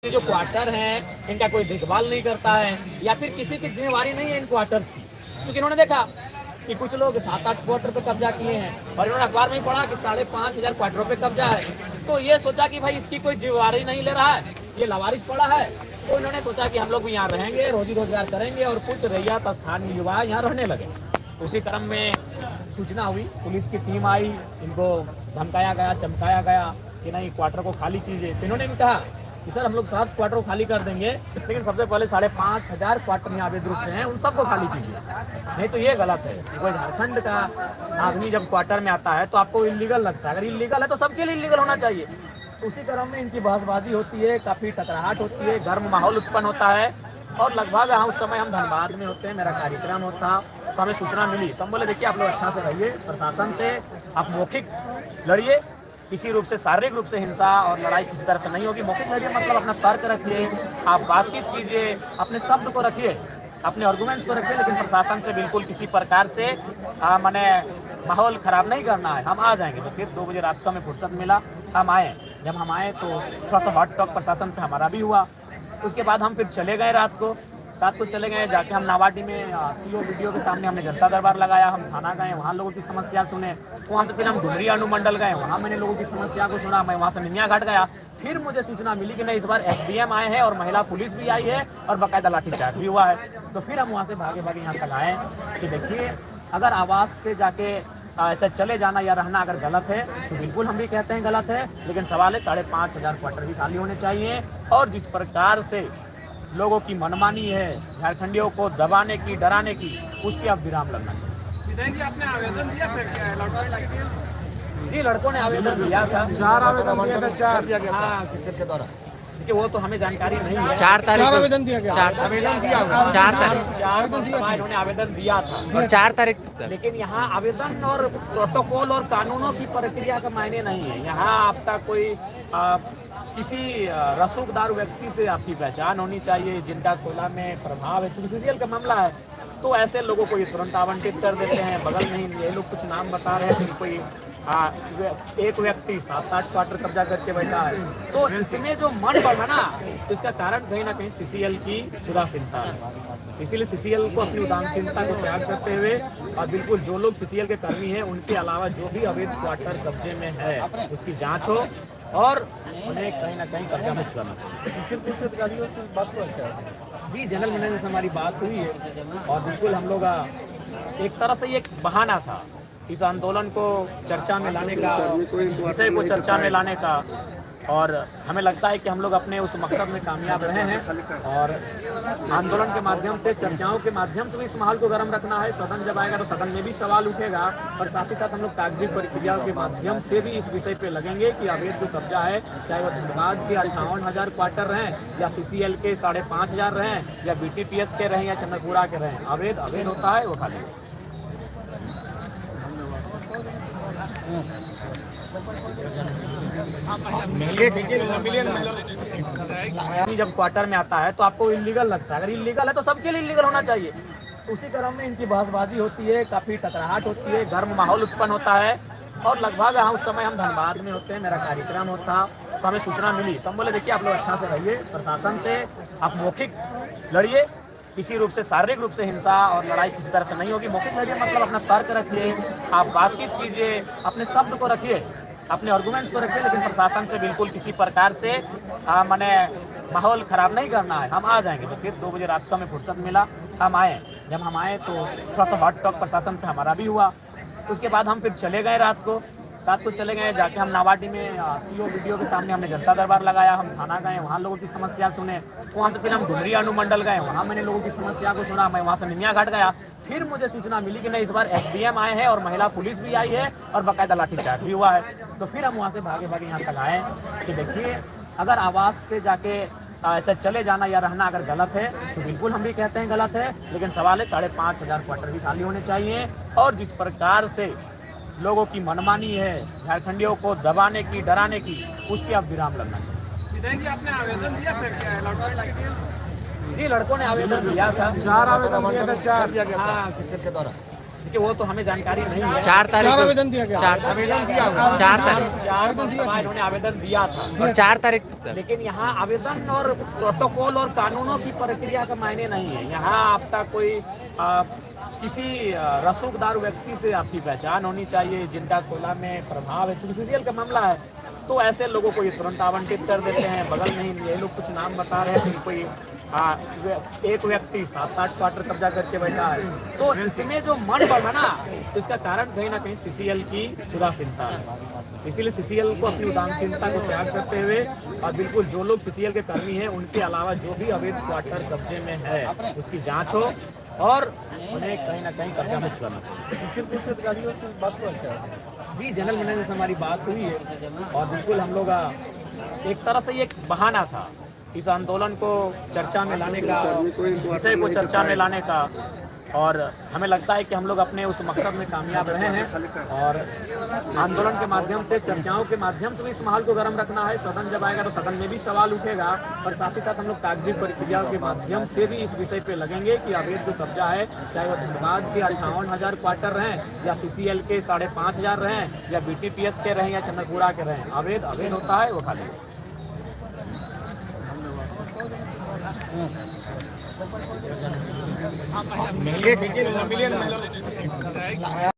ये जो क्वार्टर हैं इनका कोई देखभाल नहीं करता है या फिर किसी की जिम्मेवारी नहीं है इन क्वार्टर्स की। क्योंकि इन्होंने देखा कि कुछ लोग 7-8 क्वार्टर पे कब्जा किए हैं और इन्होंने अखबार में ही पढ़ा कि 5,500 क्वार्टरों पे कब्जा है। तो ये सोचा कि भाई इसकी कोई जिम्मेवारी नहीं ले रहा है, ये लावारिस पड़ा है। तो इन्होंने सोचा कि हम लोग भी यहाँ रहेंगे, रोजी रोजगार करेंगे और कुछ रैयत स्थानीय युवा यहाँ रहने लगे। उसी क्रम में सूचना हुई, पुलिस की टीम आई, इनको धमकाया गया, चमकाया गया कि नहीं क्वार्टर को खाली कीजिए। तो इन्होंने भी कहा कि सर हम लोग 7 क्वार्टर को खाली कर देंगे, लेकिन सबसे पहले 5,500 क्वार्टर यहाँ अवैध रूप से हैं उन सबको खाली कीजिए। नहीं तो ये गलत है। कोई झारखंड का आदमी जब क्वार्टर में आता है तो आपको इलीगल लगता है, अगर इलीगल है तो सबके लिए इलीगल होना चाहिए। तो उसी क्रम में इनकी बहसबाजी होती है, काफ़ी टकराहट होती है, गर्म माहौल उत्पन्न होता है। और लगभग उस समय हम धनबाद में होते हैं, मेरा कार्यक्रम होता, तो हमें सूचना मिली। तो हम बोले देखिए आप लोग अच्छा से रहिए, प्रशासन से आप मौखिक लड़िए, किसी रूप से शारीरिक रूप से हिंसा और लड़ाई किसी तरह से नहीं होगी। मौखिक लड़िए मतलब अपना तर्क रखिए, आप बातचीत कीजिए, अपने शब्द को रखिए, अपने आर्गुमेंट्स को रखिए, लेकिन प्रशासन से बिल्कुल किसी प्रकार से मैंने माहौल ख़राब नहीं करना है। हम आ जाएंगे। तो फिर 2 बजे रात को हमें फुर्सत मिला, हम आए। जब हम आए तो थोड़ा सा हॉट टॉक प्रशासन से हमारा भी हुआ। उसके बाद हम फिर चले गए रात को चले गए, जाके हम नावाडी में सीओ वीडियो के सामने हमने जनता दरबार लगाया। हम थाना गए, वहाँ लोगों की समस्या सुने। वहाँ से फिर हम डुमरी अनुमंडल गए, वहाँ मैंने लोगों की समस्या को सुना। मैं वहाँ से निमिया घाट गया। फिर मुझे सूचना मिली कि नहीं इस बार एसडीएम आए हैं और महिला पुलिस भी आई है और बाकायदा लाठीचार्ज भी हुआ है। तो फिर हम वहाँ से भागे भागे यहाँ तक आए कि देखिए अगर आवास पे जाके ऐसा चले जाना या रहना अगर गलत है तो बिल्कुल हम भी कहते हैं गलत है, लेकिन सवाल है 5,500 क्वार्टर भी खाली होने चाहिए। और जिस प्रकार से लोगों की मनमानी है झारखंडियों को दबाने की, डराने की, उस पर अब विराम लगना चाहिए। जी आपने आवेदन दिया फिर क्या है? जी लड़कों ने आवेदन दिया था, 4 आवेदन दिया था, 4 दिया गया था हाँ। सीसीएल के द्वारा। कि वो तो हमें जानकारी नहीं है। 4 तारीख को आवेदन दिया गया, आवेदन दिया हुआ 4 तारीख 4 इन्होंने आवेदन दिया था और 4 तारीख तक। लेकिन यहाँ आवेदन और प्रोटोकॉल और कानूनों की प्रक्रिया का मायने नहीं है। यहाँ आपका कोई किसी रसूखदार व्यक्ति से आपकी पहचान होनी चाहिए जिनका कोयला में प्रभाव है। चूंकि सीसीएल का मामला है तो ऐसे लोगों को ये तुरंत आवंटित कर देते हैं। बगल में ही ये लोग कुछ नाम बता रहे हैं कि कोई एक व्यक्ति 7-8 क्वार्टर कब्जा करके बैठा है। तो इसमें जो मन बढ़ा ना, तो इसका कारण कहीं ना कहीं सीसीएल की उदासीनता है। इसीलिए सीसीएल को अपनी उदासीनता को त्याग करते हुए और बिल्कुल जो लोग सीसीएल के कर्मी हैं उनके अलावा जो भी अवैध क्वार्टर कब्जे में है उसकी जांच हो और उन्हें कहीं ना कहीं कब्जा मुक्त करना चाहिए। जी जनरल मैनेजर से हमारी बात हुई है और बिल्कुल हम लोग एक तरह से ये एक बहाना था इस आंदोलन को चर्चा में लाने का, इस विषय को चर्चा में लाने का। और हमें लगता है कि हम लोग अपने उस मकसद में कामयाब रहे हैं और आंदोलन के माध्यम से, चर्चाओं के माध्यम से भी इस माहौल को गर्म रखना है। सदन जब आएगा तो सदन में भी सवाल उठेगा और साथ ही साथ हम लोग कागजी प्रक्रियाओं के माध्यम से भी इस विषय पे लगेंगे कि अवैध जो कब्जा है, चाहे वो धनबाद के 58,000 क्वार्टर रहें या सीसीएल के 5,500 रहें या बीटीपीएस के रहें या चंद्रपुरा के रहें, अवैध होता है वो खाली। जब क्वार्टर में आता है तो आपको इलीगल लगता है, अगर इलीगल है तो सबके लिए इलीगल होना चाहिए। तो उसी क्रम में इनकी बहसबाजी होती है, काफ़ी टकराहट होती है, गर्म माहौल उत्पन्न होता है। और लगभग उस समय हम धनबाद में होते हैं, मेरा कार्यक्रम होता, तो हमें सूचना मिली। तो हम बोले देखिए आप लोग अच्छा से रहिए, प्रशासन से आप मौखिक लड़िए, किसी रूप से शारीरिक रूप से हिंसा और लड़ाई किसी तरह से नहीं होगी। मौखिक लड़िए मतलब अपना तर्क रखिए, आप बातचीत कीजिए, अपने शब्द को रखिए, अपने आर्गुमेंट्स को रखिए, लेकिन प्रशासन से बिल्कुल किसी प्रकार से मैंने माहौल ख़राब नहीं करना है। हम आ जाएंगे। तो फिर 2 बजे रात को हमें फुर्सत मिला, हम आए। जब हम आए तो थोड़ा सा हॉट टॉक प्रशासन से हमारा भी हुआ। उसके बाद हम फिर चले गए रात को चले गए, जाके हम नावाडी में सीओ वीडियो के सामने हमने जनता दरबार लगाया। हम थाना गए, वहाँ लोगों की समस्या सुने। वहाँ से फिर हम डुमरी अनुमंडल गए, वहाँ मैंने लोगों की समस्या को सुना। मैं वहाँ से निमिया घाट गया। फिर मुझे सूचना मिली कि नहीं इस बार एसडीएम आए हैं और महिला पुलिस भी आई है और बाकायदा लाठीचार्ज भी हुआ है। तो फिर हम वहाँ से भागे भागे यहाँ तक आए कि देखिए अगर आवास पे जाके ऐसा चले जाना या रहना अगर गलत है तो बिल्कुल हम भी कहते हैं गलत है, लेकिन सवाल है 5,500 क्वार्टर भी खाली होने चाहिए। और जिस प्रकार से लोगों की मनमानी है झारखंडियों को दबाने की, डराने की, उस पर अब विराम लगना चाहिए। जी आपने आवेदन दिया फिर क्या है? जी लड़कों ने आवेदन दिया था, 4 आवेदन दिया था, 4 दिया गया था सीसीएल के द्वारा। क्योंकि वो तो हमें जानकारी नहीं है। 4 तारीख को आवेदन दिया गया? 4 तारीख 4 मरतबा इन्होंने आवेदन दिया था, और 4 तारीख तक। लेकिन यहाँ आवेदन और प्रोटोकॉल और कानूनों की प्रक्रिया का मायने नहीं है। यहाँ आपका कोई किसी रसूखदार व्यक्ति से आपकी पहचान होनी चाहिए, जिनका कोयला में प्रभाव है। क्योंकि सीसीएल का मामला है तो ऐसे लोगों को ये तुरंत आवंटित कर देते हैं। बगल में ही ये लोग कुछ नाम बता रहे हैं कि कोई एक व्यक्ति 7-8 क्वार्टर कब्जा करके बैठा है। तो इसमें जो मन बढ़ा ना, तो इसका कारण कहीं ना कहीं सीसीएल की उदासीनता है। इसीलिए सीसीएल को अपनी उदासीनता को त्याग करते हुए और बिल्कुल जो लोग सीसीएल के कर्मी हैं उनके अलावा जो भी अवैध क्वार्टर कब्जे में है उसकी जांच हो और उन्हें कहीं ना कहीं कब्जा मुक्त करना चाहिए। अधिकारियों से बात जी, जनरल मैनेजर से हमारी बात हुई है और बिल्कुल हम लोग एक तरह से ये एक बहाना था इस आंदोलन को चर्चा में लाने का, इस विषय को चर्चा में लाने का, और हमें लगता है कि हम लोग अपने उस मकसद में कामयाब रहे हैं। और आंदोलन के माध्यम से, चर्चाओं के माध्यम से भी इस माहौल को गर्म रखना है। सदन जब आएगा तो सदन में भी सवाल उठेगा और साथ ही साथ हम लोग कागजी प्रक्रियाओं के माध्यम से भी इस विषय पे लगेंगे कि अवैध जो कब्जा है, चाहे वो धनबाद के 58,000 क्वार्टर रहें या सीसीएल के 5,500 रहें या बीटीपीएस के रहें या चंद्रपुरा के रहें, अवैध होता है वो खाली। मिलियन